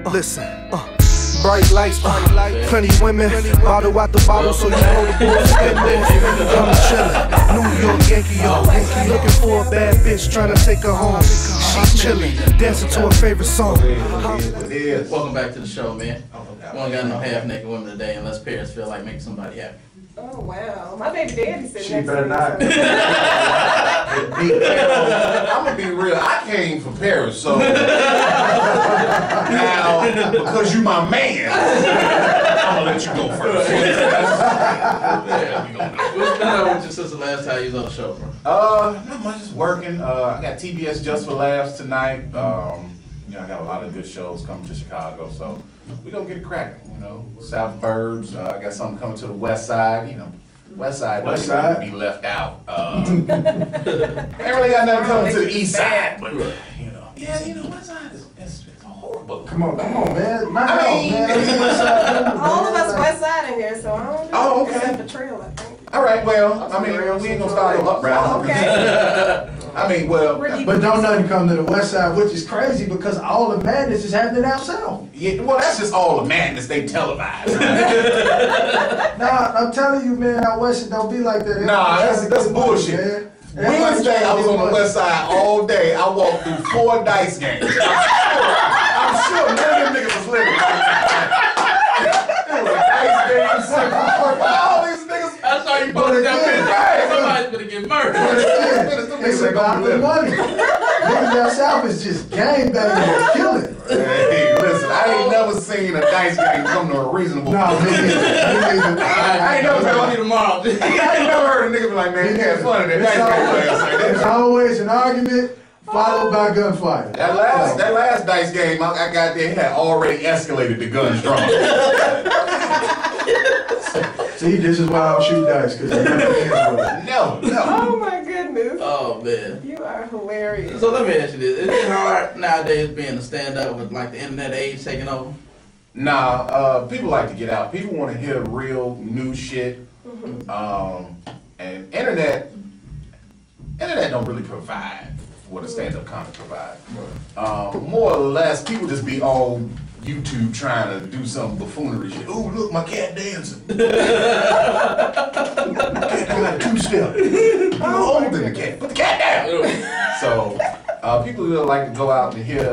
Listen, bright lights, plenty women, bottle out the bottle, so you hold the bull spending. I'm chillin', New York Yankee, yo. Looking for a bad bitch, trying to take her home. She chillin', dancing to her favorite song. Welcome back to the show, man. We don't got no half-naked women today unless parents feel like making somebody happy. Oh, wow. My baby daddy said She better not. I'm gonna be real. I came from Paris, so now because you my man, I'm gonna let you go first. What's been up with you since the last time you was on the show, bro? Not much. Just working. I got TBS Just for Laughs tonight. I got a lot of good shows coming to Chicago, so we gonna get it cracking. South Burbs. I got something coming to the West Side. West Side doesn't be left out. Ain't really got nothing coming to the East Side, but West Side is horrible. Come on, man. all of us West Side in here, so I don't know. Oh, okay. Except the trail, I think. All right, well, we ain't gonna start no uprising. Okay. But don't nothing come to the West Side, which is crazy because all the madness is happening out south. Yeah, well, that's just all the madness they televise. Nah, I'm telling you, man, out west it don't be like that. Nah, that's bullshit. Man. Wednesday, I was on the West Side all day. I walked through 4 dice games. I'm sure none of them niggas was living. It was dice games. All these niggas. That's how you put it down. Somebody's gonna get murdered. It's about the money. Niggas down south is just gang banging and killing. Hey, listen, I ain't never seen a dice game come to a reasonable point. I ain't never heard tomorrow. I ain't never heard a nigga be like, man, you had fun at that dice game last night. There's always an argument followed by gunfire. That last dice game I got there had already escalated to guns drawn. See, this is why I don't shoot dice, because I never ends with it. No. Oh my goodness. Oh man. You are hilarious. So let me ask you this. Is it hard nowadays being a stand-up with like the internet age taking over? Nah, people like to get out. People want to hear real new shit. And internet don't really provide what a stand-up comic provides. More or less, people just be on YouTube trying to do some buffoonery shit. Ooh, look, my cat dancing. Cat got a 2-step. You older than the cat. Put the cat down. So people really like to go out and hear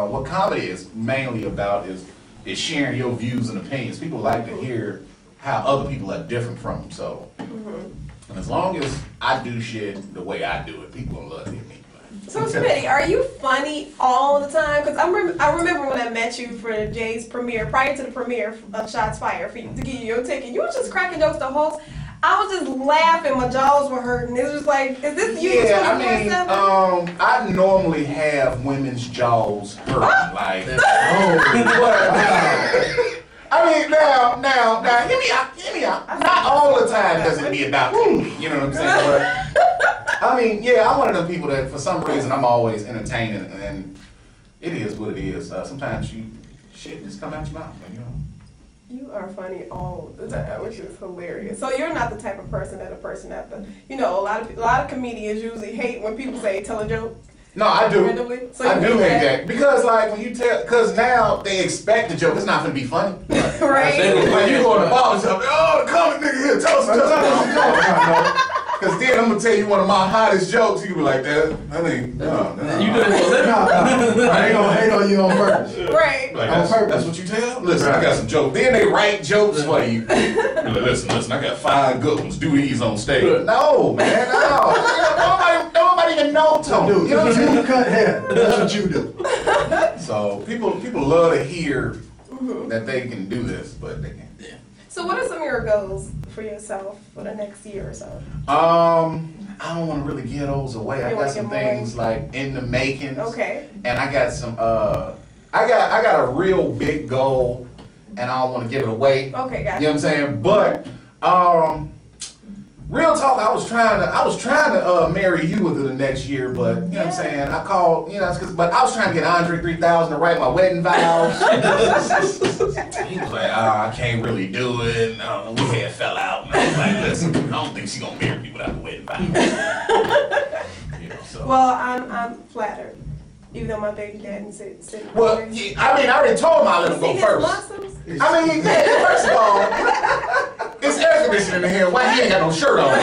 what comedy is mainly about is sharing your views and opinions. People like to hear how other people are different from them. So, and as long as I do shit the way I do it, people will love to hear me. So, Schmitty, are you funny all the time? Because I remember when I met you for Jay's premiere, prior to the premiere of Shots Fired, for you to give you your ticket, you were just cracking jokes the whole. I was just laughing, my jaws were hurting. It was just like, is this you? Yeah, I normally have women's jaws hurting. Like, now, hear me out. Not all the time does it be about me, you know what I'm saying? But, I'm one of those people that for some reason I'm always entertaining, and it is what it is. Sometimes shit just come out your mouth, You are funny all the time, which is hilarious. So you're not the type of person that a lot of comedians usually hate when people say tell a joke. No, I do. So I do hate that because like when you because now they expect the joke. It's not gonna be funny. Right. When you go to the bar, the comic nigga here, tell us a joke. Because then I'm gonna tell you one of my hottest jokes. You be like that. No. You do it for a living. I ain't gonna hate on you on purpose. Right. Like that's what you tell? Listen, I got some jokes. Then they write jokes for you. Like, listen, I got 5 good ones. Do these on stage. No, man, no. Nobody even know Tony. You know what I'm saying? Cut hair. That's what you do. So people love to hear that they can do this, but they can't. Yeah. So what are some of your goals for yourself for the next year or so? I don't want to really give those away. I got some things like in the makings. Okay. And I got some I got a real big goal and I don't want to give it away. Okay, gotcha. You know what I'm saying? But real talk, I was trying to marry you within the next year, but you know what I'm saying? I called, but I was trying to get Andre 3000 to write my wedding vows. He was like, I can't really do it. We had fell out. And I was like, listen, I don't think she's gonna marry me without the wedding vows. Well, I'm flattered. Even though my baby daddy said Well, I mean, I already told him I let him go first. Muscles? I mean, first of all, it's air conditioning in here. Why he ain't got no shirt on? It's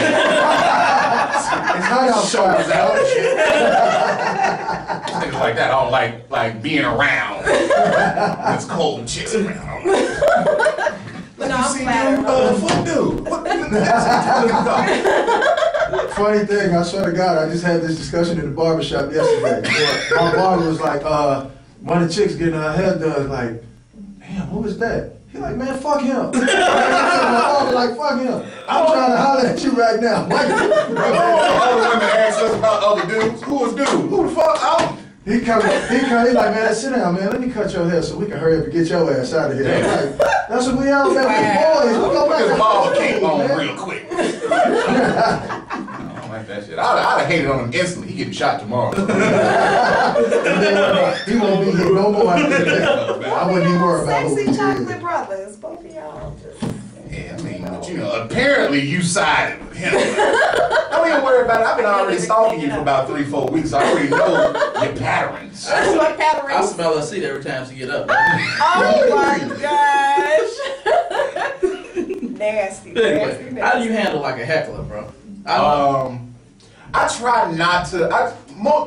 hot outside. Shoulders out and shit. Things like that. I don't like being around. It's cold and chicks around. But no, I'm flattered. Fuck dude. Funny thing, I swear to God, I just had this discussion in the barbershop yesterday. My barber was like, one of the chicks getting her hair done, like, damn, who was that? He like, man, fuck him. My barber like, fuck him. I'm trying to holler at you right now. All the women ask us about other dudes. Who was dude? Who the fuck? He like, man, sit down, man. Let me cut your hair so we can hurry up and get your ass out of here. I'm like, that's what we all about with boys. We go back Put to the ball came on man. real quick. I don't like that shit. I'd have hated on him instantly. He getting shot tomorrow. He won't be here no more. I wouldn't even worry about who Sexy he is. chocolate brothers, both of y'all. Yeah, I mean, but you know, apparently you sided with him. Don't even worry about it. I've been already stalking you for about 3-4 weeks. I already know your patterns. That's my pattern. I smell her seat every time she get up. Oh my gosh. Nasty, Anyway, nasty. how do you handle like a heckler, bro? I try not to.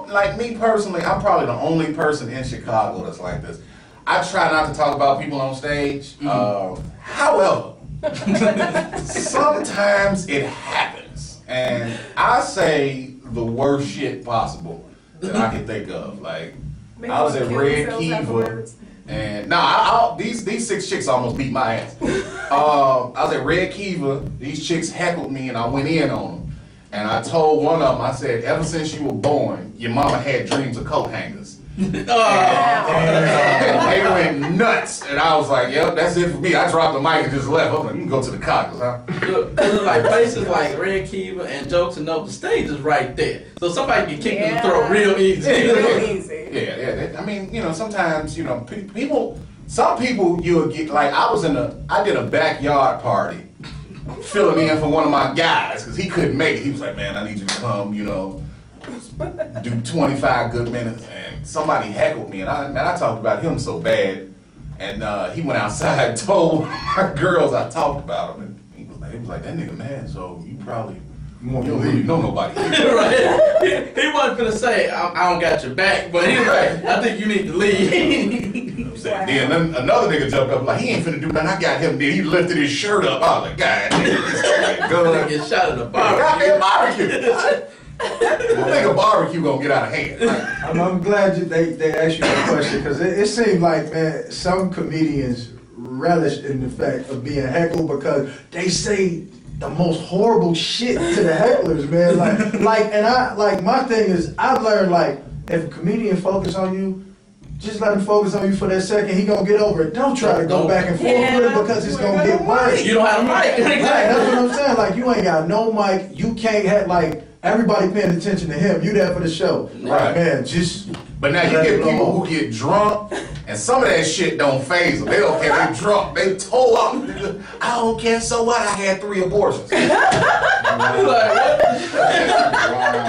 Like me personally, I'm probably the only person in Chicago that's like this. I try not to talk about people on stage. However, sometimes it happens, and I say the worst shit possible that I can think of. Like I was at Red Kiva, and these 6 chicks almost beat my ass. I was at Red Kiva. These chicks heckled me, and I went in on them. And I told one of them, I said, ever since you were born, your mama had dreams of coat hangers. And they went nuts. And I was like, yep, that's it for me. I dropped the mic and just left. I was like, you can go to the cockers, huh? Look, like places like Red Kiva and Jokes and Nope, the stage is right there. So somebody can kick in the throat real easy. Real easy. Yeah. I mean, you know, sometimes, you know, some people you'll get, like I did a backyard party. Filling in for one of my guys because he couldn't make it. He was like, man, I need you to come, you know, do 25 good minutes. And somebody heckled me, and I talked about him so bad. And he went outside and told my girls I talked about him. And he was like, that nigga mad, so you probably don't really know nobody. Right. He wasn't finna say, I don't got your back, but he was like, I think you need to leave. Then another nigga jumped up like, he ain't finna do nothing. I got him. Then he lifted his shirt up. I was like, God damn, Gonna get shot at a barbecue. barbecue. I think a barbecue gonna get out of hand. I'm glad they asked you that question because it seemed like, man, some comedians relish in the fact of being heckled because they say the most horrible shit to the hecklers, man. Like my thing is, I've learned, like, if a comedian focus on you, just let him focus on you for that second. He gonna get over it. Don't try to go back and forth with it because it's gonna get worse. You don't have a mic. Right, that's what I'm saying. Like, you ain't got no mic. You can't have, like, everybody paying attention to him. You there for the show. Right. Man, just. But now you get people who get drunk, and some of that shit don't faze them. They don't care. They drunk. They toe up. I don't care. So what? I had 3 abortions. Like, what?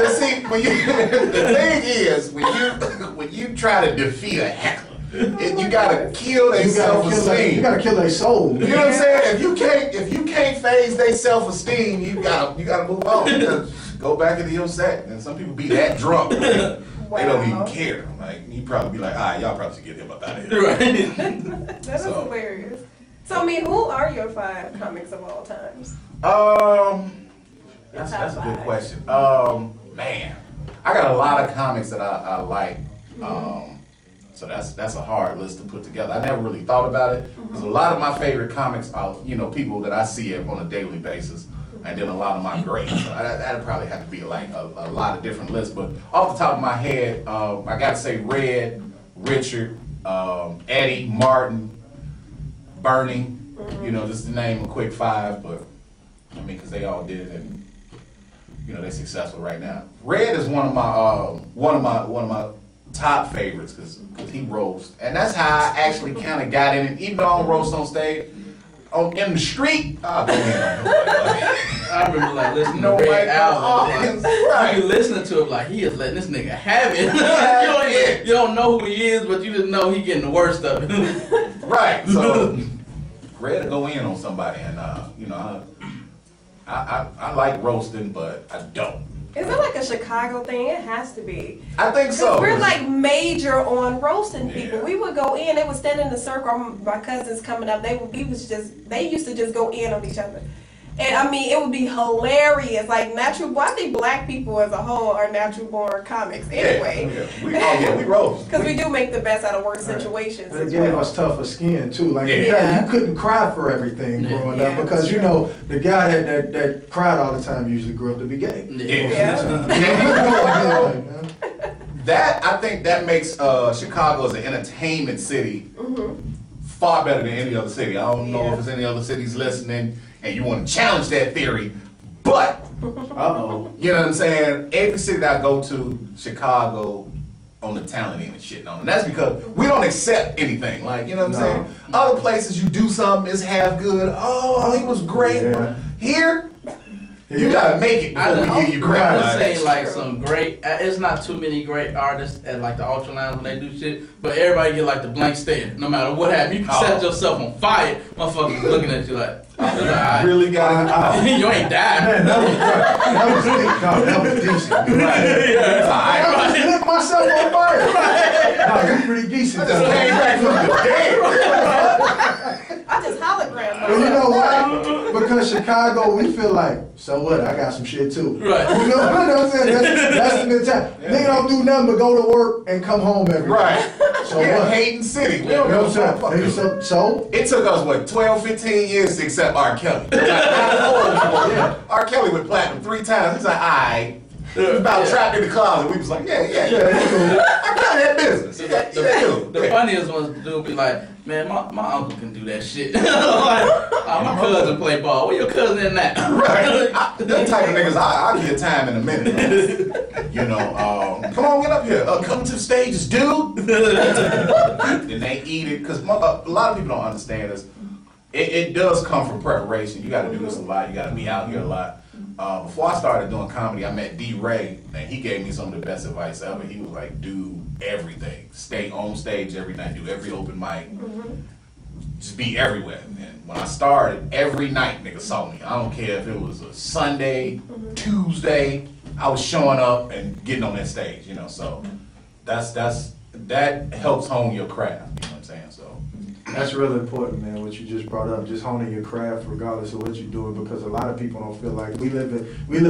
See, the thing is, when you try to defeat a heckler, you gotta kill their self-esteem. You gotta kill their soul. You know what I'm saying? If you can't phase their self-esteem, you gotta move on. You gotta go back into your set. And some people be that drunk. They don't even care. Like, you probably be like, y'all probably should get him up out of here. Right. That is hilarious. So, I mean, who are your 5 comics of all times? That's a good question. Man, I got a lot of comics that I like. So that's a hard list to put together. I never really thought about it because a lot of my favorite comics are, you know, people that I see on a daily basis. And then a lot of my greats. So that'd probably have to be like a lot of different lists. But off the top of my head, I gotta say Red, Richard, Eddie, Martin, Bernie. You know, just to name a quick 5. But I mean, because they all did it, and you know they're successful right now. Red is one of my top favorites because he roasts, and that's how I actually kind of got in it. Even though I don't roast on stage, in the street, I'll go in on nobody. I remember like listening to Red albums. Like, you listening to him like he is letting this nigga have it. You don't know who he is, but you just know he getting the worst of it. Right. So ready to go in on somebody, and you know, I like roasting, but I don't. Is it like a Chicago thing? It has to be. I think so. We're like major on roasting people. Yeah. We would go in, they would stand in the circle. My cousins coming up, they used to just go in on each other. And I mean, it would be hilarious. Like natural, well, I think black people as a whole are natural born comics anyway. Yeah. We roast. Because we do make the best out of worse situations. It gave us tougher skin too. Like Yeah. you couldn't cry for everything growing up because you know the guy that cried all the time usually grew up to be gay. That I think that makes Chicago as an entertainment city far better than any other city. I don't know if there's any other cities listening and you want to challenge that theory, but you know what I'm saying? Every city that I go to, Chicago on the talent end and shit on. And that's because we don't accept anything. Like, you know what I'm saying? Other places you do something, it's half good. Oh, he was great. Yeah. Here, you gotta make it before we give you credit. I would say like some great. It's not too many great artists at like the Ultra Lines when they do shit, but everybody get like the blank stare. No matter what happens, you can set yourself on fire. Motherfuckers looking at you like, really got you ain't died. Man, that was decent. Right. I lit myself on fire. No, you pretty decent. I just came back from the dead. I just hologrammed Well, you know why? Because Chicago, we feel like, so what? I got some shit too. Right. You know what I'm saying? That's the mentality. Nigga don't do nothing but go to work and come home every day. Right. So Yeah, what? hating city. We You know don't what know I'm what the saying? fuck. So? It took us, what, 12, 15 years to accept R. Kelly. R. Kelly went platinum 3 times. He's like, alright. He was about trapped in the closet. We was like, yeah. R. Kelly had business. The funniest ones do be like, man, my uncle can do that shit. Like, my cousin play ball. Where your cousin in that? Right. Them type of niggas, I'll give you time in a minute. You know, come on, get up here. Come to the stages, dude. And they eat it. Because a lot of people don't understand this. It does come from preparation. You got to do this a lot. You got to be out here a lot. Before I started doing comedy, I met D. Ray, and he gave me some of the best advice ever. He was like, do everything. Stay on stage every night. Do every open mic. Just be everywhere. And when I started, every night niggas saw me. I don't care if it was a Sunday, Tuesday, I was showing up and getting on that stage, you know. So that helps hone your craft, you know what I'm saying? So That's really important, man, what you just brought up, just honing your craft regardless of what you're doing, because a lot of people don't feel like we live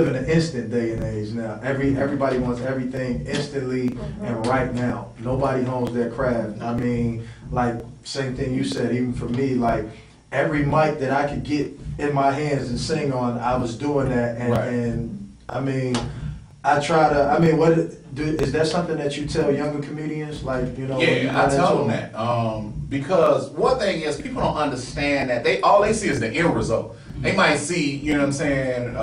in an instant day and age now. Everybody wants everything instantly and right now. Nobody hones their craft. I mean, like, same thing you said, even for me, like, every mic that I could get in my hands and sing on, I was doing that, and I mean, I try to, I mean, is that something that you tell younger comedians, like, you know? Yeah, I tell them that, because one thing is, people don't understand that all they see is the end result. They might see, you know what I'm saying,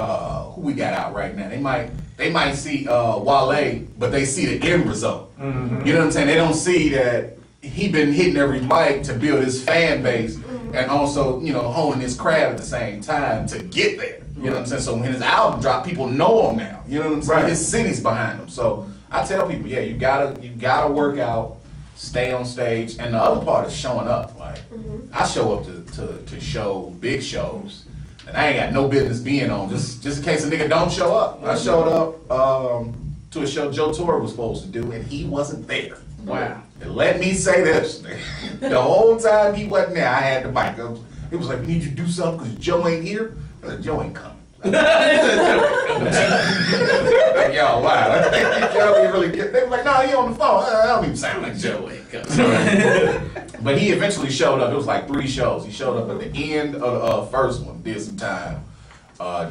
who we got out right now. They might see Wale, but they see the end result. You know what I'm saying? They don't see that he been hitting every mic to build his fan base and also, you know, honing his craft at the same time to get there. You know what I'm saying? So when his album dropped, people know him now. You know what I'm saying? His city's behind him. So I tell people, yeah, you gotta work out, stay on stage, and the other part is showing up. Like I show up to show big shows, and I ain't got no business being on just in case a nigga don't show up. I showed up to a show Joe Torre was supposed to do, and he wasn't there. Wow. And let me say this, the whole time he wasn't there, I had the mic. It was like, we need you to do something because Joe ain't here. I said, Joe ain't coming. Like, yo, wow. Y'all ain't really get. They were like, no, he on the phone. I don't even sound like Joe ain't coming. But he eventually showed up. It was like 3 shows. He showed up at the end of the first one, did some time,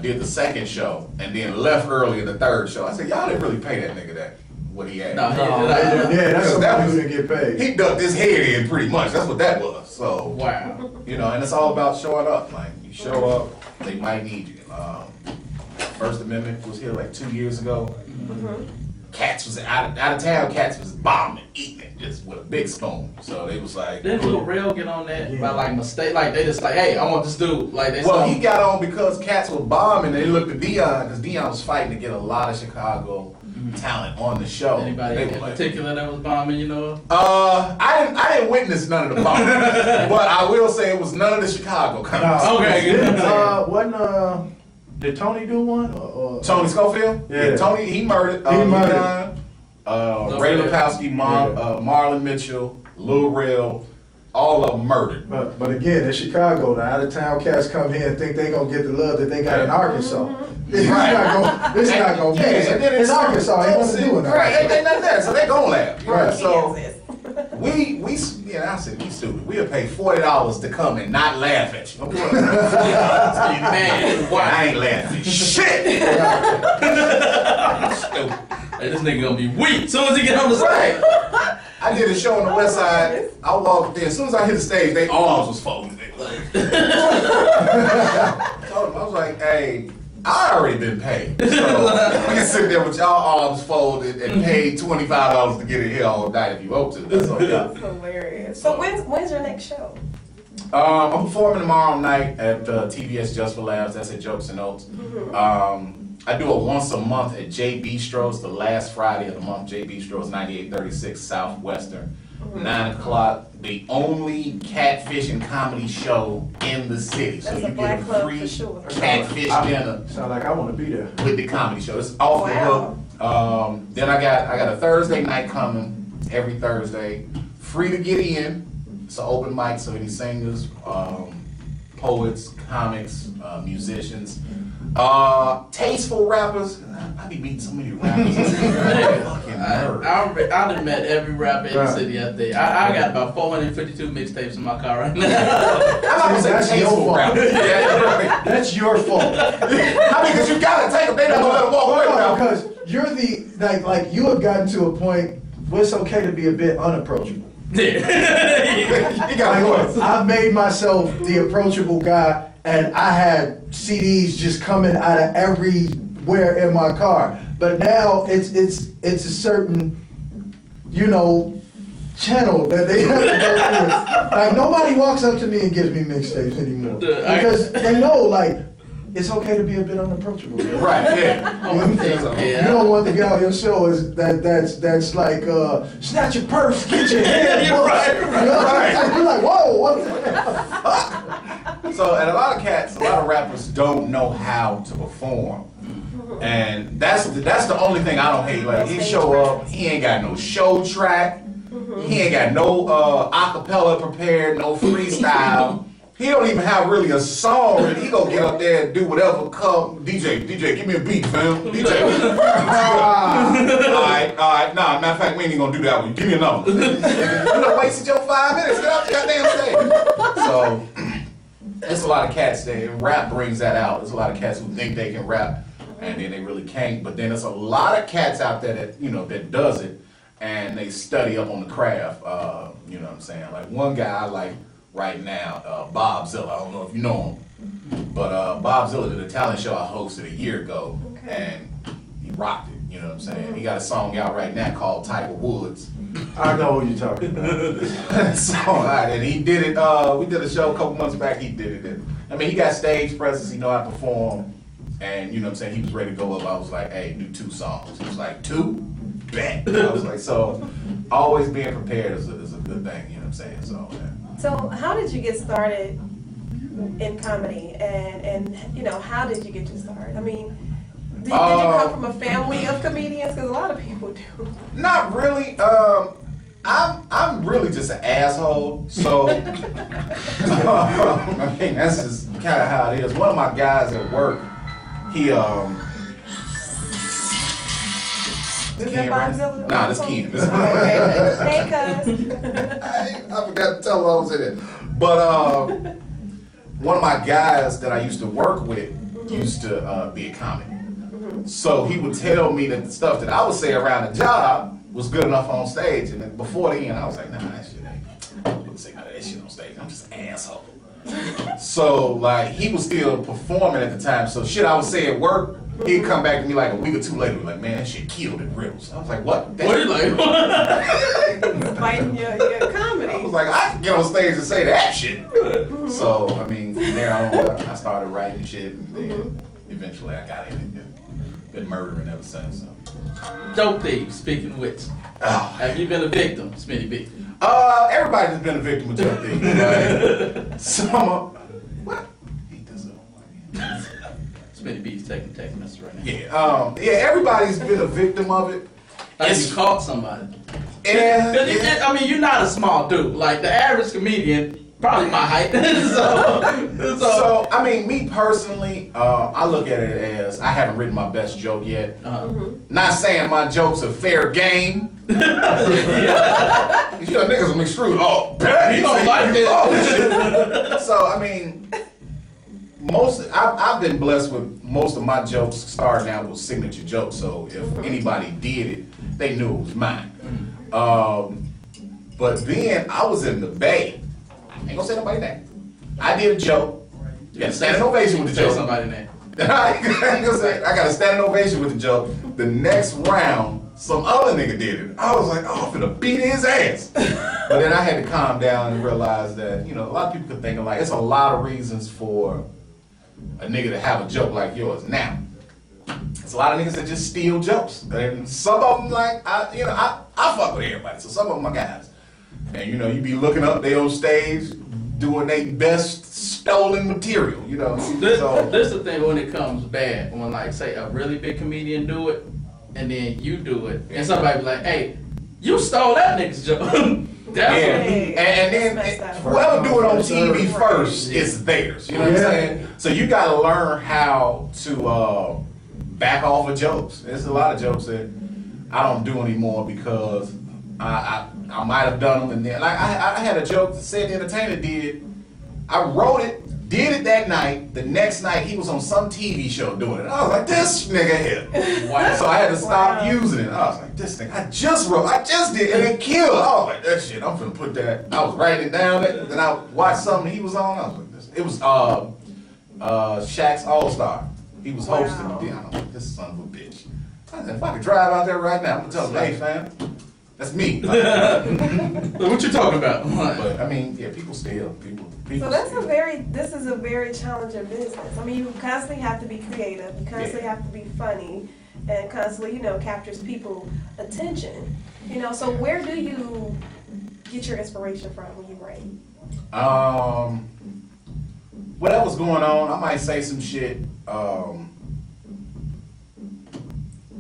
did the second show, and then left early in the third show. I said, y'all didn't really pay that nigga what he had. That's somebody who didn't get paid. He ducked his head in pretty much. That's what that was. So wow. You know, and it's all about showing up. Like you show up, they might need you. First Amendment was here like 2 years ago. cats was out of town. Cats was bombing, eating it just with a big spoon. So they was like, Didn't Lil Rel get on that by like mistake? Like they just like, hey, I want this dude. Like they well, saw he got on because cats were bombing. They looked at Dion because Dion was fighting to get a lot of Chicago talent on the show. Anybody in particular that was bombing, you know? I didn't witness none of the bombing, but I will say it was none of the Chicago comics. Okay. Did Tony do one? Tony Schofield? Yeah. Tony, he murdered. He murdered. Ray Lipowski, Marlon Mitchell, Lil Rel, all of them murdered. But again, in Chicago, the out-of-town cats come here and think they gonna get the love that they got in Arkansas. It's not gonna be. It's Arkansas. Ain't nothing to do with it. Right, ain't nothing there, so they gonna laugh. Right. So I said we stupid. We'll pay $40 to come and not laugh at you. Man, I ain't laughing. Shit. Stupid. Hey, this nigga gonna be weak as soon as he get on the stage. Right. I did a show on the west side. I walked in. As soon as I hit the stage, their arms was folded. I was like, hey, I already been paid. So I can sit there with y'all arms folded and paid $25 to get in here all night if you hope to. That's all y'all. That's hilarious. So when's your next show? I'm performing tomorrow night at TBS Just for Laughs. That's at Jokes and Notes. I do it once a month at J Bistro's, the last Friday of the month. J Bistro's, 9836 Southwestern, 9 o'clock. The only catfishing comedy show in the city. That's so a you black get a club free for sure. catfish dinner Sound like I want to be there. with the comedy show. It's off the hook. Then I got a Thursday night coming every Thursday. Free to get in. It's an open mic, so any singers, poets, comics, musicians, tasteful rappers. I be meeting so many rappers. I done met every rapper in the city out there. I got about 452 mixtapes in my car right now. I'm not gonna say That's your tasteful fault. rappers. Yeah, right. That's your fault. I mean, because you gotta take them. They not gonna let them walk away without them. Because you're the like you have gotten to a point where it's okay to be a bit unapproachable. You gotta go. I've made myself the approachable guy, and I had CDs just coming out of everywhere in my car. But now it's a certain, channel that they have to go through. Like nobody walks up to me and gives me mixtapes anymore because they know like it's okay to be a bit unapproachable. Right? Yeah. You don't want to get on your show is that's like snatch your purse, get your head. Right. You're like, whoa, what the hell? So, and a lot of rappers don't know how to perform. And that's the only thing I don't hate. Like he show up, he ain't got no show track, he ain't got no acapella prepared, no freestyle. He don't even have really a song. And he gonna get up there and do whatever come. DJ, give me a beat, fam. DJ. Alright. Nah, matter of fact, we ain't even gonna do that one. Give me another one. You done wasted your 5 minutes. Get off the goddamn stage. So, there's a lot of cats that rap brings that out. There's a lot of cats who think they can rap and then they really can't. But then there's a lot of cats out there that, that does it and they study up on the craft. You know what I'm saying? Like one guy I like right now, Bob Zilla. I don't know if you know him, but Bob Zilla did a talent show I hosted a year ago, and he rocked it. You know what I'm saying? He got a song out right now called Tiger Woods. I know what you're talking about. So, and he did it. We did a show a couple months back. He did it. I mean, he got stage presence. He know how to perform, and you know what I'm saying. He was ready to go up. I was like, "Hey, do 2 songs." He was like, "2? Bet." I was like, so always being prepared is a good thing. You know what I'm saying? So. Yeah. So how did you get started in comedy, and how did you get your start? I mean, did you come from a family of comedians? Because a lot of people do. Not really. I'm really just an asshole. So I mean that's just kind of how it is. One of my guys at work, he Is that Bob Zilla? Nah, that's Ken. Hey, cuz. I forgot to tell him I was in it. But one of my guys that I used to work with used to be a comic. So he would tell me that the stuff that I would say around the job was good enough on stage. And then before the end, I was like, nah, that shit ain't. I wouldn't say none of that shit on stage. I'm just an asshole. So, like, he was still performing at the time. So shit I would say at work, He'd come back to me like a week or two later, like, man, that shit killed at Riddles. I was like, what? What are you like? Fighting your comedy. I was like, I can get on stage and say that shit. So, I mean, from there on, I started writing shit, and then eventually I got in it. Been murdering ever since. So. Dope thieves, speaking of which. Have you been a victim, Schmitty B? Everybody's been a victim of dope thieves. Right? What? He doesn't. Schmitty B's taking text message right now. Yeah, everybody's been a victim of it. Like you caught somebody. Yeah. I mean, you're not a small dude. Like the average comedian, probably my height. so, I mean, me personally, I look at it as I haven't written my best joke yet. Not saying my jokes are fair game. You know, niggas will make screwed. Oh, you don't like this. So, I mean, I've been blessed with most of my jokes starting out with signature jokes. So if anybody did it, they knew it was mine. But then I was in the Bay. I ain't gonna say nobody's name. I did a joke. You got a standing ovation with the joke. Say somebody's name. I got a standing ovation with the joke. The next round, some other nigga did it. I was like, oh, I'm finna beat his ass. But then I had to calm down and realize that, you know, a lot of people could think of like, it's a lot of reasons for a nigga to have a joke like yours. Now, there's a lot of niggas that just steal jokes. And some of them, like, I fuck with everybody. So some of them are guys. And, you know, you be looking up, they on stage, doing their best stolen material, you know. This is the thing when it comes bad. When, like, say, a really big comedian do it, and then you do it, and somebody be like, hey, you stole that nigga's joke. And then whoever do it on TV first, it's theirs. You know what I'm saying? So you got to learn how to back off of jokes. There's a lot of jokes that I don't do anymore because I might have done them, and then like I had a joke that said the entertainer did. I wrote it, did it that night. The next night he was on some TV show doing it. I was like, this nigga here. Wow. So I had to stop using it. I was like, this thing, I just did, and it killed. I was like, that shit, I'm finna put that. I was writing it down, then I watched something he was on. I was like, this. It was Shaq's All Star. He was hosting. I was like, this son of a bitch. I said, if I could drive out there right now, I'm gonna tell him, hey fam. That's me. What you talking about? But I mean, yeah, people steal. People so that's steal. This is a very challenging business. I mean, you constantly have to be creative. You constantly have to be funny, and constantly, you know, captures people's attention. You know, so where do you get your inspiration from when you write? Whatever's going on, I might say some shit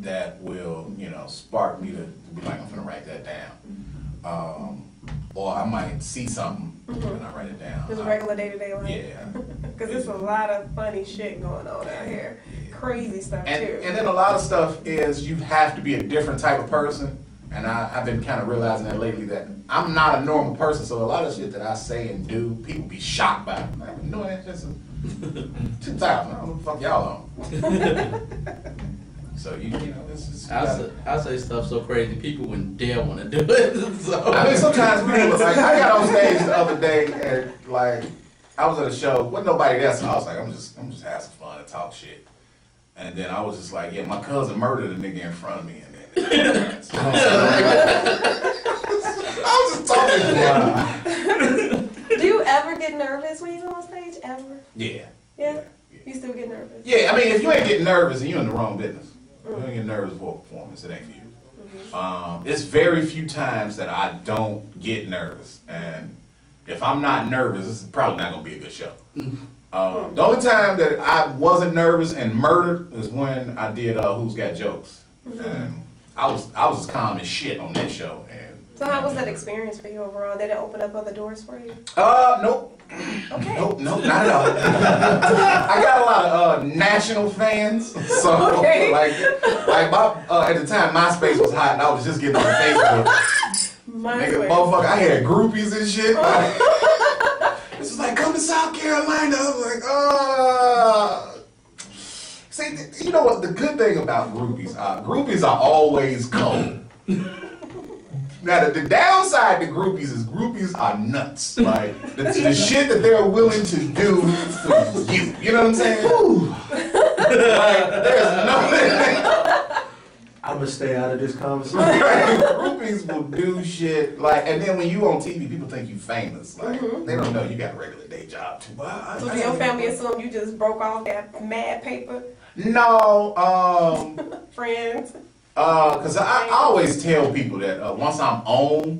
that will, you know, spark me to be like, I'm gonna write that down. Or I might see something and I write it down. Just regular day-to-day life. Yeah. Because there's a lot of funny shit going on out here. Crazy stuff too. And then a lot of stuff is you have to be a different type of person. And I've been kind of realizing that lately that I'm not a normal person. So a lot of shit that I say and do, people be shocked by. I've been doing that since 2000. I don't know what the fuck y'all on. So you know, I say stuff so crazy people wouldn't dare want to do it. So. I mean, sometimes people like I got on stage the other day and like I was at a show, wasn't nobody there, so I was like, I'm just having some fun and talk shit. And then I was just like, yeah, my cousin murdered a nigga in front of me, and then I was just talking. Do you ever get nervous when you go on stage? Ever? Yeah. Yeah. You still get nervous? Yeah, I mean, if you ain't getting nervous, then you're in the wrong business. You ain't getting nervous for a performance, it ain't for you. It's very few times that I don't get nervous, and if I'm not nervous, it's probably not gonna be a good show. The only time that I wasn't nervous and murdered is when I did Who's Got Jokes, and I was as calm as shit on that show. And so how was that experience for you overall? Did it open up other doors for you? Nope. Okay. Nope, not at all. I got a lot of national fans, so okay. like my at the time MySpace was hot, and I was just getting on Facebook. Nigga, motherfucker, I had groupies and shit. Like, it's just like, come to South Carolina. I was like, See, you know what? The good thing about groupies are always cold. Now, the downside to groupies is groupies are nuts. Like, the shit that they're willing to do for you. You know what I'm saying? there's no. I'm gonna stay out of this conversation. Groupies will do shit like, and then when you on TV, people think you famous. Like they don't know you got a regular day job too. So do your family assume you just broke off that mad paper? No, Friends? cause I always tell people that once I'm on,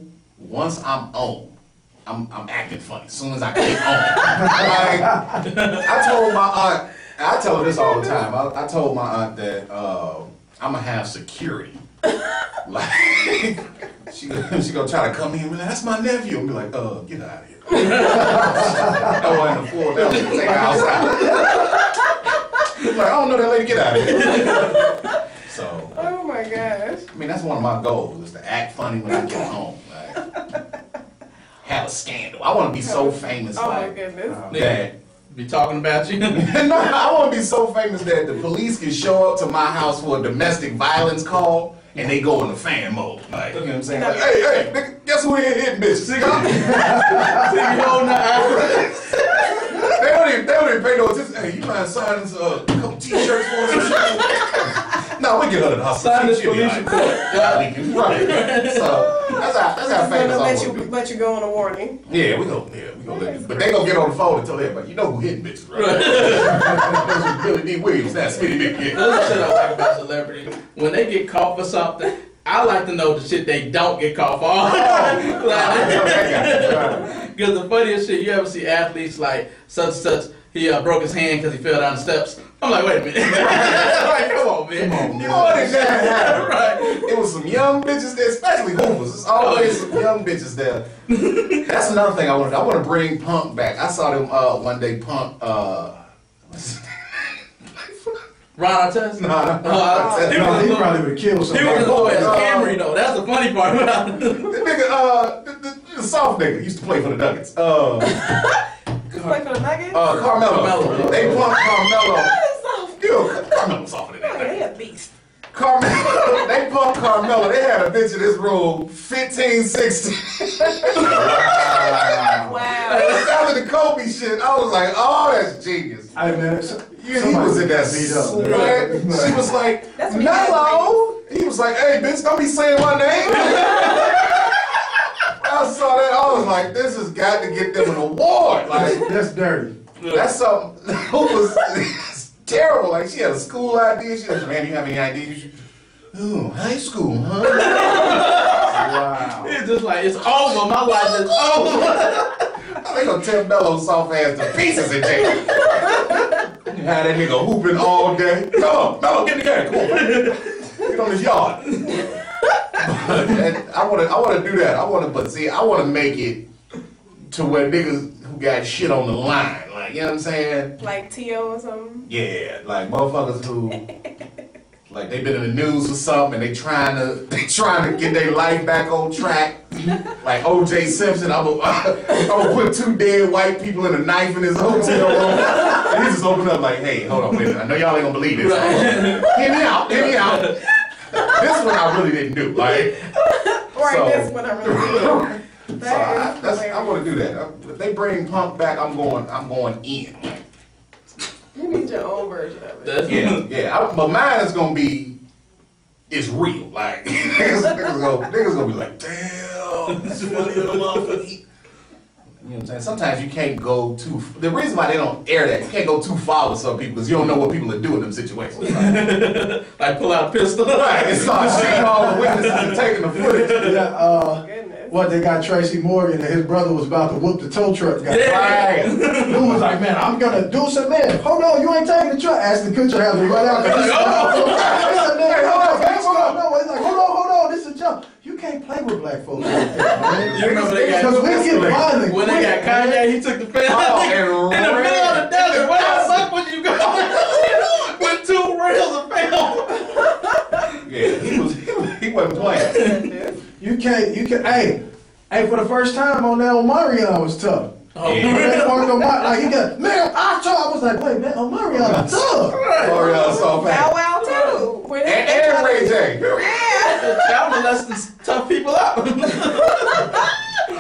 I'm acting funny as soon as I get on. Like, I told my aunt, I tell her this all the time. I told my aunt that I'm gonna have security. Like she gonna try to come in and be like, that's my nephew, and be like, get out of here. No, in the floor, they'll take her outside. Like, I don't know that lady, get out of here. So. Oh my gosh. I mean, that's one of my goals, is to act funny when I get home. Like, have a scandal. I want to be so famous. Oh like, my goodness. That. Be talking about you. No, I want to be so famous that the police can show up to my house for a domestic violence call and they go into fan mode. Like, you know what I'm saying? Like, hey, nigga, guess who here hitting bitches? See you holding the IRS. They don't even pay no attention. Hey, you mind signing a couple t-shirts for us? No, we get her to the hospital. Sign this police report. Right. So that's how famous I want to be. Let you go on a warning. Yeah, we go let you. But they gonna get on the phone and tell everybody, you know who hitting bitches, right? Billy D. Williams, that's Schmitty B. Another shit I like about celebrities, when they get caught for something, I like to know the shit they don't get caught for. Because the funniest shit, you ever see athletes like such and such, he broke his hand because he fell down the steps. I'm like, wait a minute. Like, come on, man. You know what exactly happened? Right. It was some young bitches there, especially hoopers. It's always some young bitches there. That's another thing I want to bring Punk back. I saw them one day, Punk, Ron Artest? No, He probably would have killed He somebody. was always Camry though. That's the funny part about it. The nigga, the soft nigga used to play for the Nuggets. Play for the Nuggets? Carmelo. They punked Carmelo. Soft. Carmelo's softer than that. They a beast. Carmelo, they punked Carmelo. They had a bitch in this room, 15, 16. Wow. After the Kobe shit, I was like, oh, that's genius. Hey man, He was in that beat up. sweat. She was like, That's what Mello. He was like, hey, bitch, don't be saying my name. I saw that. I was like, this has got to get them an award. Like, That's dirty. that's something who was terrible. Like, she had a school ID. She was, man, you have any ID? Ooh, high school, huh? Wow. It's just like, it's over. My life is over. They gonna tear Mello's soft ass to pieces in jail. You had that nigga hooping all day. Come on, Mello, get in the game. Come on. Get on his yard. And I wanna do that. I wanna make it to where niggas who got shit on the line. Like, you know what I'm saying? Like T.O. or something? Yeah, like motherfuckers who like they been in the news for something and they trying to get their life back on track. Like O.J. Simpson, I'm gonna put 2 dead white people and a knife in his hotel room. And he just opened up like, hey, hold on, wait a minute. I know y'all ain't gonna believe this. Hear me out. This one I really didn't do. Like, Right, that's what I really did. so I want to do that. If they bring Punk back, I'm going in. You need your own version of it. Yeah. But mine is gonna be, it's real. Like niggas gonna be like, damn, this is funny little motherfucker. You know what I'm saying? Sometimes you can't go too. The reason why they don't air that, you can't go too far with some people, because you don't know what people are doing in them situations. Like pull out a pistol. Right, and start shooting all the witnesses and taking the footage. Goodness. What, they got Tracy Morgan and his brother was about to whoop the tow truck guy. Right. Who was like, man, I'm gonna do some, man. Hold on, you ain't taking the truck. Ashton Kutcher has to run out. He's like, hold on, this is a jump. You can't play with black folks like that, man. You remember they got, Because we get violent. when they got Kanye, he took the film in the middle of the desert. Where the fuck would you go? With 2 reels of film. Yeah, he wasn't playing. You can't, hey, for the first time on that, Omarion was tough. Oh, Like he got, man, I was like, wait, man, Omarion is tough. L'Oreal so Bow fast. Wow too. And Ray J. y'all molesting tough people up.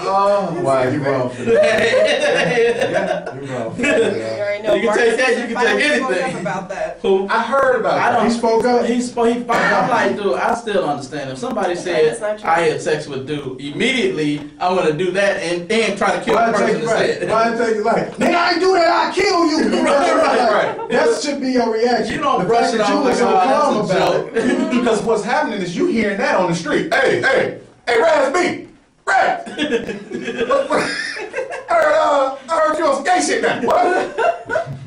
Oh, wow, you wrong for that. Hey. Yeah, you wrong for that. You already know, You can take that, you can take anything. About that. Who? I heard about I that. don't. He spoke up. He I'm like, dude, I still don't understand. If somebody said I had sex with dude, immediately I'm gonna do that and try to kill the person instead. Why I take you like, nigga, I ain't do that, I kill you. Right. That should be your reaction. You don't the brush fact it that you off were like, so calm oh, that's a about joke. it. Because what's happening is you hearing that on the street. Hey, Raz B. Raz. I heard you on some gay shit now. What?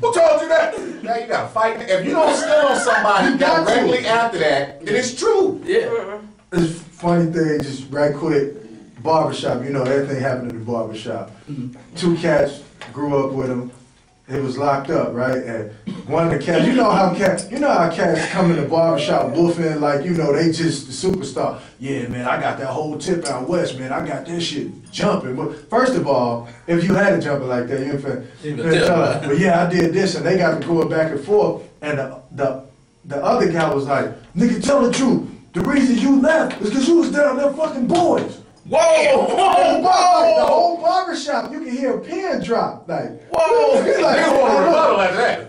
Who told you that? Now you gotta fight. If you don't stand on somebody directly after that, then it's true. Yeah. It's a funny thing, just right quick. Barbershop, you know, everything happened in the barbershop. Two cats grew up with him. It was locked up, right? And one of the cats, you know how cats come in the barbershop boofing like, you know, they just the superstar. Yeah, man, I got that whole tip out west, man. I got this shit jumping. But first of all, if you had it jumping like that, you finna tell her, well, yeah, I did this, and they got to going back and forth. And the other guy was like, nigga, tell the truth. The reason you left is because you was down there fucking boys. Whoa! The whole barbershop, you can hear a pin drop. Like, Whoa! He's like, Niggas want to rebuttal after that.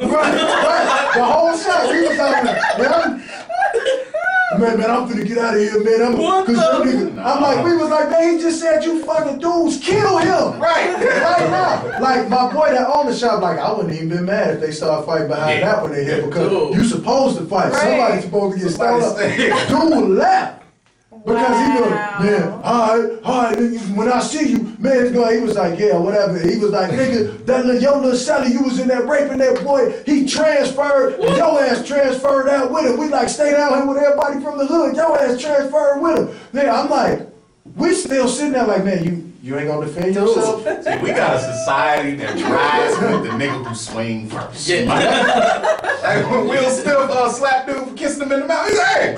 right. The whole shop, he was out there. Man, I'm finna get out of here, man. I'm like, we was like, man, he just said you fucking dudes kill him. Right now. Like, my boy that owned the shop, like, I wouldn't even been mad if they started fighting behind that when they hit, because you supposed to fight. Right. Somebody's supposed to get stoned up. Dude left. Because he goes, man, all right, nigga, when I see you, man, he was like, yeah, whatever. He was like, nigga, your little Sally, you was in there raping that boy. He transferred, and your ass transferred out with him. We like stay down here with everybody from the hood. Your ass transferred with him. Man, I'm like, we still sitting there like, man, you ain't gonna defend yourself? See, we got a society that rides with the nigga who swing first. Yeah. Like when Will Smith slapped dude for kissing him in the mouth, he's like, hey,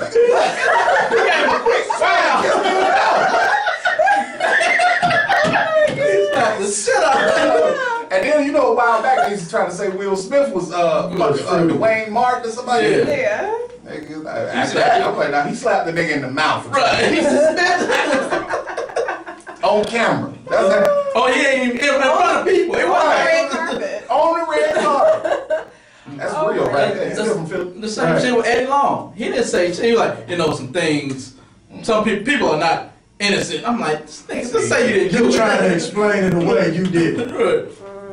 and then you know a while back they used to try to say Will Smith was Dwayne Martin or somebody. Yeah. After that, I'm like, now he slapped the nigga in the mouth. Right. On camera. He ain't even in front of people. It wasn't Red carpet. On the red carpet. That's real, right there. the same shit with Eddie Long. He didn't say shit. He was like, you know, some things. Some people are not innocent. I'm like, just say you didn't do it. You trying to explain it the way you did. Right.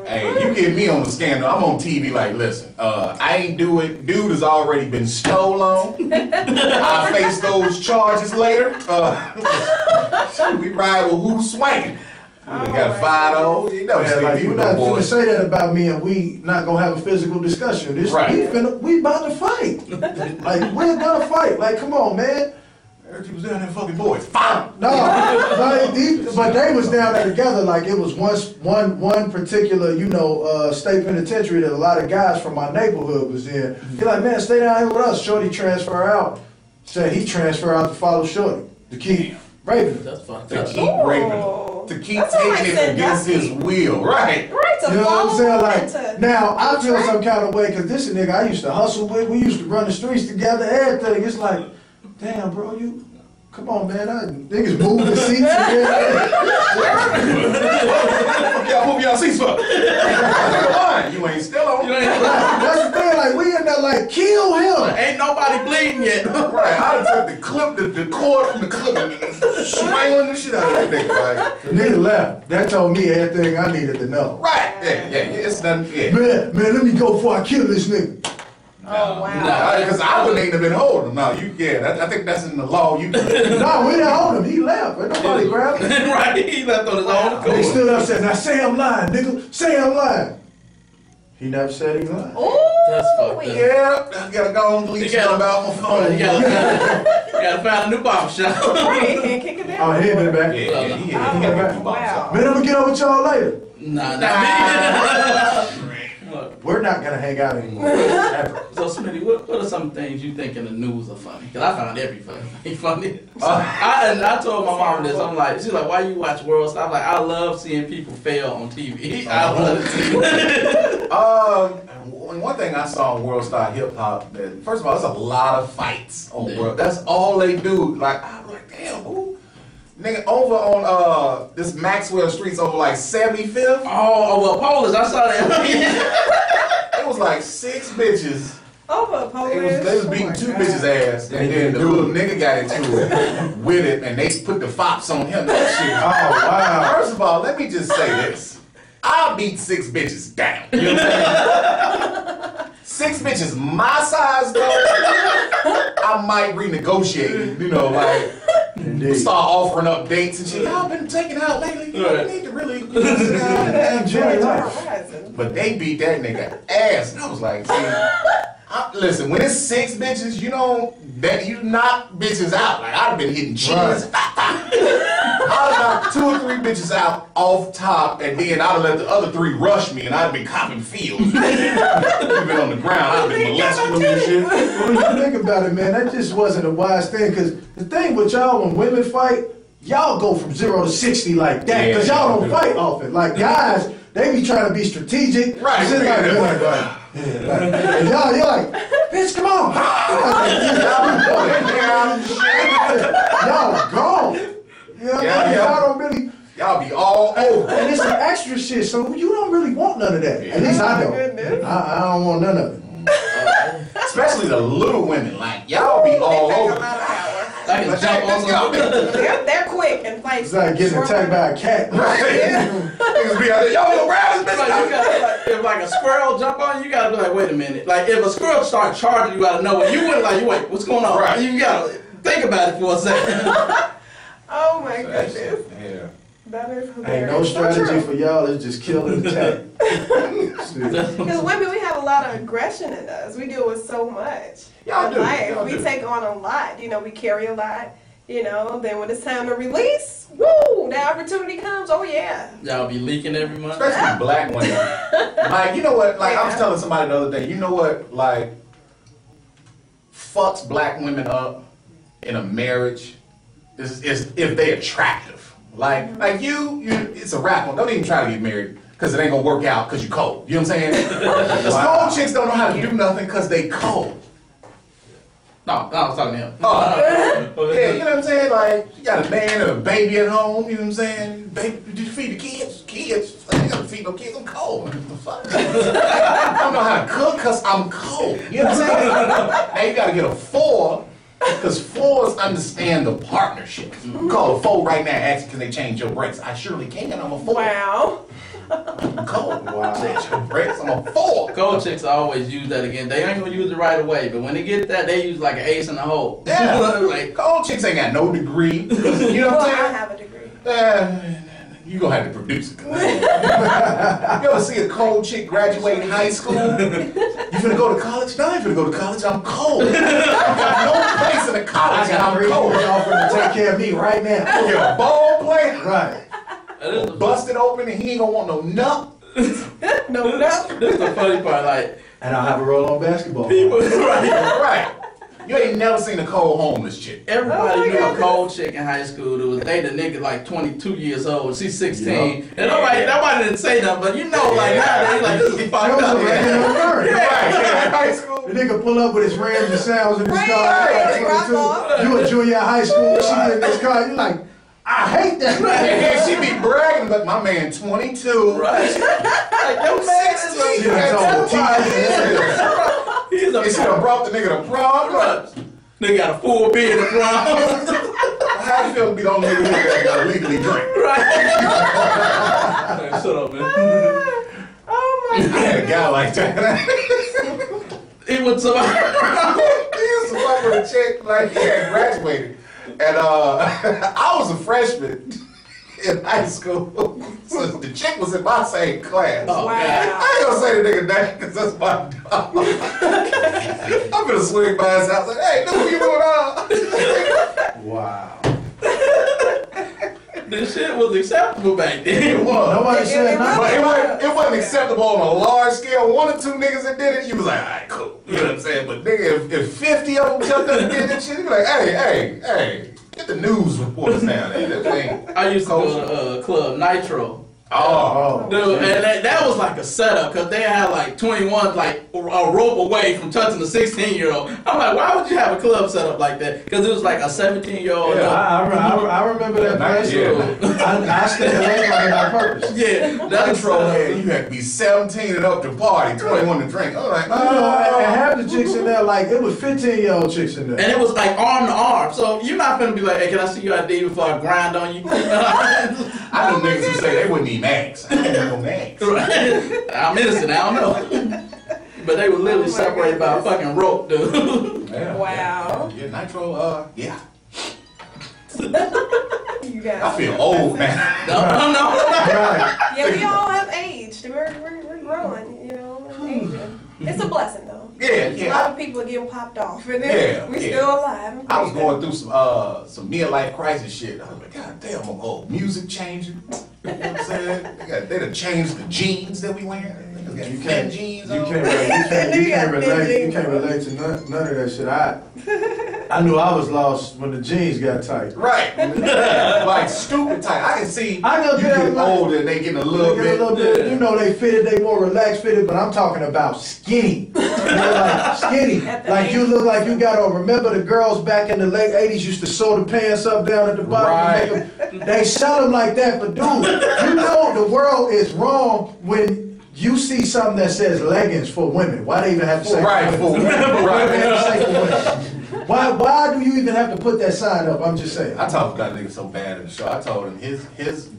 Hey, you get me on the scandal. I'm on TV like, listen, I ain't do it. Dude has already been stolen. I'll face those charges later. We ride with who's swinging. We got 5 You never see Like, people you're not no gonna boys. say that about me and we not gonna have a physical discussion. We about to fight. Like, we're gonna fight. Like, come on, man. I heard you was down there fucking boys. Fine. No, but they was down there together. Like, it was one particular, you know, state penitentiary that a lot of guys from my neighborhood was in. He's like, man, stay down here with us. Shorty transfer out. Said he transfer out to follow Shorty to keep raping. That's fucked To up. keep raping. To keep That's what taking I it said, against his will. Right. Right, to You know what I'm saying? Like, to now I feel some kind of way because this nigga I used to hustle with. We used to run the streets together. Everything. It's like, damn, bro, you. Come on, man. Niggas move the seats. Y'all move y'all seats for. You ain't still on. That's the thing. Like, we in there like, kill him. Ain't nobody bleeding yet. Right. I took the clip, the cord from the clip, and strangling the shit out of that nigga. Right. The nigga left. That told me everything I needed to know. Right. Yeah. It's done. Yeah. Man, let me go before I kill this nigga. Oh, wow. Because I wouldn't even have been holding him. No, I think that's in the law. No, we didn't hold him. He left. Ain't nobody grabbed him. Right, he left on his own They accord. stood up and said, now say I'm lying, nigga. Say I'm lying. He never said he lied. That's fucked up. Yeah, I gotta go and bleach gotta- about my phone. You gotta find a new barbershop. Right, and kick it down. Oh, he ain't been back. Yeah, he Oh, got back. wow. Man, I'm gonna get up with y'all later. Nah, not me. We're not gonna hang out anymore. Ever. So, Schmitty, what are some things you think in the news are funny? Because I found every funny. Funny. I told my mom this. I'm like, she's like, why you watch World Star? I'm like, I love seeing people fail on TV. I love it. One thing I saw on World Star Hip Hop, that first of all, there's a lot of fights on World. That's all they do. Like, I'm like, damn, who? Nigga, over on this Maxwell Streets over like 75th. Oh, well, Polish, I saw that. was like 6 bitches. Over police. They was beating 2 bitches' ass, and then the little nigga got into it with it, and they put the fops on him. That shit. Oh, wow. First of all, let me just say this: I'll beat 6 bitches down. You know what I'm saying? 6 bitches my size though, I might renegotiate. You know, like start offering up dates and shit. Y'all been taking out lately. You know, we need to really sit down and enjoy life. But they beat that nigga ass, and I was like, see. Listen, when it's 6 bitches, you know that you knock bitches out. Like I've been hitting cheese. Right. I'd knock 2 or 3 bitches out off top, and then I'd let the other 3 rush me, and I'd been copping fields. You've been on the ground. I've been molesting them and shit. When you think about it, man, that just wasn't a wise thing. Because the thing with y'all, when women fight, y'all go from 0 to 60 like that. Because y'all don't fight often. Like guys, they be trying to be strategic. Right. And y'all, you're like, bitch, come on. Y'all gone. You know what I mean? Y'all don't really. Y'all be all over. And it's some extra shit, so you don't really want none of that. At least I don't. I don't want none of it. Especially the little women. Like, y'all be all over. I can jump on something. They're quick and fight. It's like getting attacked by a cat. Right. Niggas be out there, y'all go grab this bitch. Like, you gotta, if like a squirrel jump on you, you gotta be like, wait a minute. Like if a squirrel start charging you out of nowhere, you wouldn't like, wait, what's going on? Right. You gotta think about it for a second. Oh my goodness. Yeah. That is hilarious. Ain't no strategy for y'all, it's just kill and attack. Because women, we have a lot of aggression in us. We deal with so much. Y'all do. Life. Y'all We do. take on a lot. You know, we carry a lot. You know, then when it's time to release, woo, the opportunity comes. Oh yeah. Y'all be leaking every month. Especially black women. Like, you know what? Like, I was telling somebody the other day, you know what? Like, fucks black women up in a marriage is if they attractive. Like you, it's a wrap. Don't even try to get married because it ain't gonna work out because you cold. You know what I'm saying? The cold chicks don't know how to do nothing because they cold. No, I was talking to him. Yeah, you know what I'm saying? Like, you got a man and a baby at home, you know what I'm saying? Baby, did you feed the kids? Kids? I ain't gotta feed no kids, I'm cold. What the fuck? I don't know how to cook because I'm cold. You know what I'm saying? Now you gotta get a 4, because 4s understand the partnership. Call a 4 right now, ask can they change your brakes? I surely can, I'm a 4. Wow. I'm cold. Wow. Change your brakes, I'm a 4. Cold chicks always use that again. They ain't gonna use it right away, but when they get that, they use like an ace in the hole. Yeah, like cold chicks ain't got no degree. You know what I'm Well, I saying? have a degree. You gonna have to produce it. You ever see a cold chick graduating high school? You finna go to college? No, I ain't finna go to college. I'm cold. I got no place in the college and I'm cold. Offering to take care of me right now. You're a ball player. Right. Bust it open and he ain't gonna want no nut. No, no. this is the funny part. Like And I'll have a roll on basketball. people, right? Right. You ain't never seen a cold homeless chick. Everybody knew a cold chick in high school that was dating a nigga like 22 years old. She's 16. Yep. And nobody didn't say nothing, but you know, like nowadays, like this be fucked up. Right. Yeah. High school. The nigga pull up with his Rams and sounds in his Right, car. right, rock off. You a junior in high school, she in this car, you like, I hate that. And then she be bragging, but my man 22. Right. Like, your man is She a done told the he's a And she done brought the nigga to prom. Nigga got a full beard in front. How you feel to be the only nigga that got legally drink? Right. Hey, shut up, man. Oh my I had a guy like that. He went to He used to fuck with a chick like he had graduated. And I was a freshman in high school. So the chick was in my same class. Oh, Wow. I ain't gonna say the nigga name because that's my dog. I'm gonna swing by his house like, hey, look what you doing on. Wow. this shit was acceptable back then. It was. Nobody said But nothing. it wasn't acceptable on a large scale. 1 or 2 niggas that did it, you was like, all right, cool. You know what I'm saying? But nigga, if 50 of them jumped up and did that shit, you be like, hey, get the news reporters down there. This ain't I used to go to Club Nitro. Oh. Dude, and that was like a setup because they had like 21 like a rope away from touching a 16-year-old. I'm like, why would you have a club set up like that? Because it was like a 17-year-old. I remember that place. Yeah. I I stay away from it on purpose. Yeah, that's Nitro head, you had to be 17 and up to party, 21 to drink. I'm like, And half the chicks in there, like, it was 15-year-old chicks in there. And it was like arm to arm. So you're not gonna be like, hey, can I see your ID before I grind on you? I know niggas who say they wouldn't even ask. I didn't no names. I'm innocent, I don't know. But they were literally separated by a fucking rope, dude. Yeah, Wow. Yeah, Nitro, yeah. You guys. I feel old, man. No. Right. Yeah, we all have aged. We're growing, you know, aging. It's a blessing though. Yeah, A lot of people are getting popped off, and Yeah, we're yeah. still alive. I was going through some midlife crisis shit. I was like, God damn, I'm old. Music changing. You know what I'm saying? They done changed the jeans that we wear. Niggas got You thin can't, jeans you on. can't relate to none of that shit. I knew I was lost when the jeans got tight. Right. Like stupid tight. I can see I know you damn get right. older and they getting a little They bit. get a little bit, you know, they fitted, they more relaxed fitted, but I'm talking about skinny. You know, like skinny. At the Like you age. look like you got on. Remember the girls back in the late 80s used to sew the pants up down at the bottom? Right. And make them, they sell them like that, but dude, you know the world is wrong when you see something that says leggings for women. Why they even have to say Right, for for women? women. Why they have to Right. say for women? Why do you even have to put that sign up? I'm just saying. I talked about nigga so bad in the show. I told him his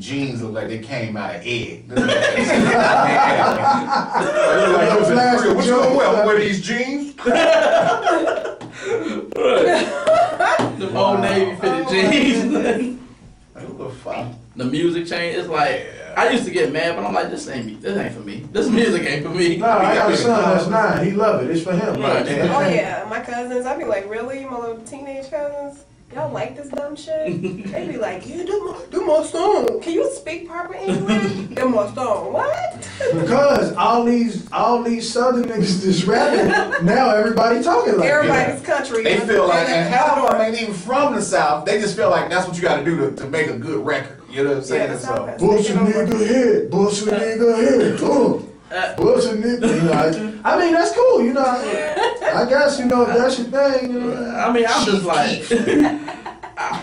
jeans look like they came out of egg. Like, what you gonna wear? Wear these jeans? The old Navy fitted jeans. Like, what the fuck? The music change. It's like I used to get mad, but I'm like, this ain't me. This ain't for me. This music ain't for me. No, I got a son that's 9. He love it. It's for him. Right. Oh yeah, my cousins. I'd be like, really, my little teenage cousins? Y'all like this dumb shit? They be like, yeah, do my song. Can you speak proper English? Do my song. What? Because all these southern niggas just rapping, now everybody talking like Everybody's country. They feel like, and half of them ain't even from the South. They just feel like that's what you got to do to make a good record. You know what I'm saying? that's So, how that. Bullshit nigga head, bullshit nigga head, bullshit nigga. You know, I mean that's cool. You know, I guess you know if that's your thing. You know. I mean, I'm just like,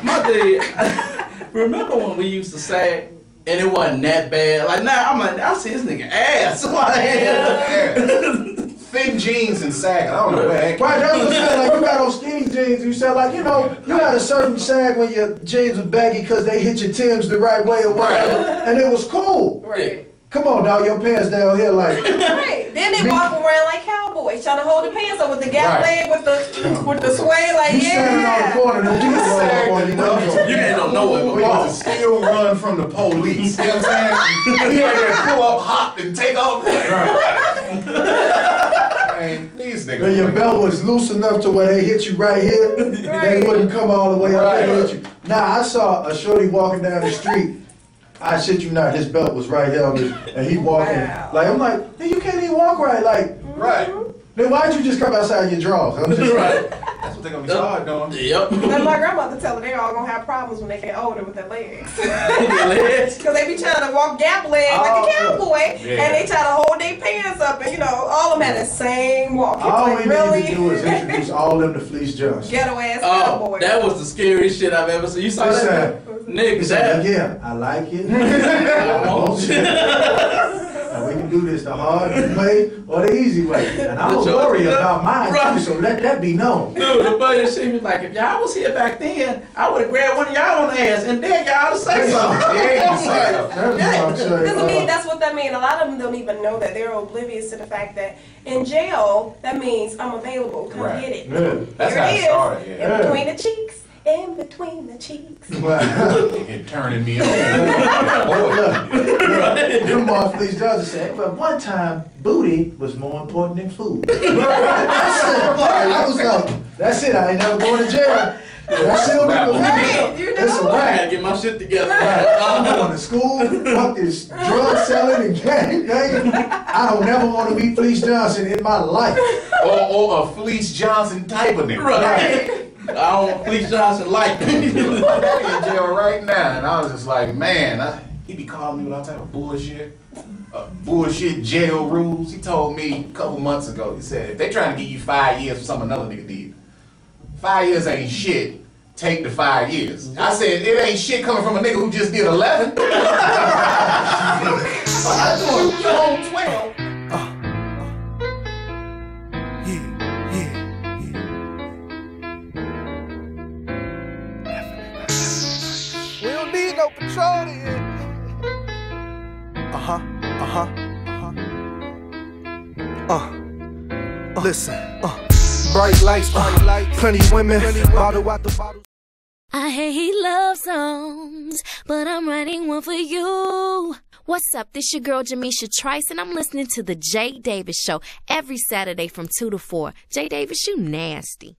my thing. Remember when we used to say, and it wasn't that bad. Like now, I'm like, I see this nigga ass. Like, thin jeans and sag. I don't know where that Right, that's what I'm saying. Like you got those skinny jeans. You said like you know you had a certain sag when your jeans were baggy because they hit your Timbs the right way or whatever, and it was cool. Right. Come on, dog, your pants down here like. Right. Then they walk around like cowboys, trying to hold the pants up with the gap Right. leg, with the sway, like You standing on the yeah. corner, them people Yes, roll sir. up on you. know? you ain't know We it. used to still run from the police. You know what I'm saying? We had to pull up, hop, and take off. Man, these niggas. When your belt was loose enough to where they hit you right here, they Right. wouldn't come all the way up Right. and hit you. Now I saw a shorty walking down the street. I shit you not, his belt was right here on his, and he walking. Wow. Like I'm like, man, you can't even walk right. Like, Right. then why'd you just come outside your drawers? I'm just Right. That's what they're going to be started doing. Yep. And my grandmother tell her they all gonna have problems when they get older with their legs. Legs. Cause they be trying to walk gap leg like Oh, a cowboy, yeah. and they try to hold their pants up, and you know, all of them had the same walk. It's all like, we need to do is introduce all them to Fleece Johnson. ghetto ass Oh, cowboy. that was the scariest shit I've ever seen. You saw He that? said, Nigga, he said, that. yeah, I like it. I want you. And we can do this the hard way or the easy way. And I don't The choice worry is about mine right. too, so let that be known. Dude, the funniest shit was like, if y'all was here back then, I would have grabbed one of y'all on the ass and then y'all to say something. Yeah, you say That's what I'm saying. Doesn't mean that's what that means. A lot of them don't even know that. They're oblivious to the fact that in jail, that means I'm available. Come Right. get it. Yeah. That's Here how it it is. started, yeah. In between the cheeks. In between the cheeks. Well, It turning me on. Them off Fleece Johnson said, but one time, booty was more important than food. I was like, that's it, I ain't never going to jail. That's it, Right, you It's a know. I wrap. gotta get my shit together. I'm going to school, fuck this drug selling and gang banging. I don't never want to meet Fleece Johnson in my life. Or a Fleece Johnson type of nigga. Right. I don't want Fleece Johnson like me. I'm in jail right now, and I was just like, man, he be calling me with all type of bullshit. Bullshit jail rules. He told me a couple months ago, he said, if they trying to give you 5 years for something another nigga did, 5 years ain't shit take the 5 years. I said, it ain't shit coming from a nigga who just did 11. I told him, you on 12. We don't need no patrol here. Listen, bright lights, plenty women, bottle out the bottle. I hate love songs, but I'm writing one for you. What's up? This your girl Jamisha Trice, and I'm listening to the Jay Davis Show every Saturday from 2 to 4. Jay Davis, you nasty.